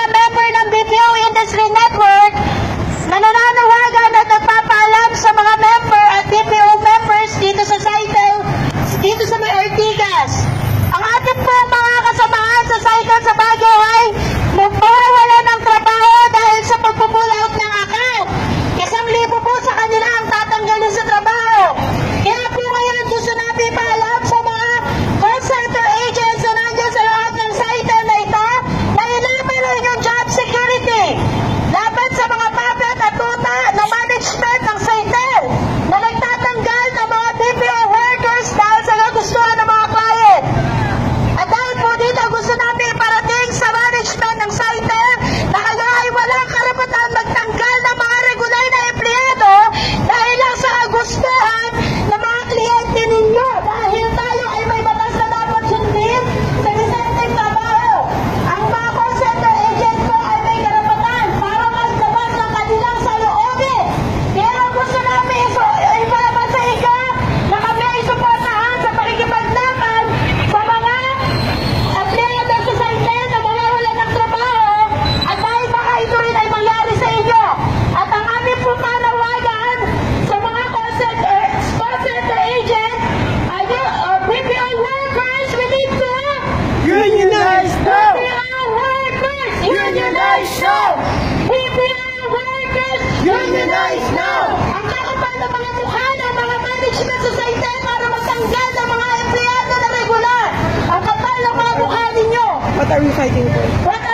member ng BPO Industry Network na nananawagan at nagpapaalam sa mga member at BPO members dito sa Cycle, dito sa may Ortigas. Ang ating po mga kasamahan sa Cycle sa Baguio ay magpawala ng trabaho dahil sa pagpupull out ng account. 1,000 po sa kanila ang tatanggalin sa trabaho. Kaya po ngayon gusto natin paalam sa mga call center agents na nandiyan sa lahat ng Cycle na ito na ilaban rin yung job security. Laban sa mga puppet at tuta ng management ng Cycle na nagtatanggal ng mga BPO workers dahil sa nagustuhan ng mga client. At dahil po dito gusto natin iparating sa management ng Cycle na kayo ay walang karapatan magtanggal ng mga regular na empleyado dahil lang sa kagustuhan ng mga kliyente ninyo. Dahil tayo ay may batas na dapat sundin sa disenteng trabaho. Ang mga call center agent po ay may karapatan para maglabas ng kanilang saloobin. Kaya gusto namin ipalabas sa ika na kami ay suportahan sa pakikipaglaban sa mga empleyado sa Cycle na mawawala ng trabaho at dahil baka ito rin ay mangyari sa inyo. At ang aming po panawagan sa mga call center agent ay BPO workers, we need to Unionize now! BPO workers, unionize now! BPO workers, Unionize now! ang kakapal ng mga mukha ng mga management sa Cycle para matanggal ng mga empleyado na regular. Ang kapal ng mga mukha ninyo. What are we fighting for? What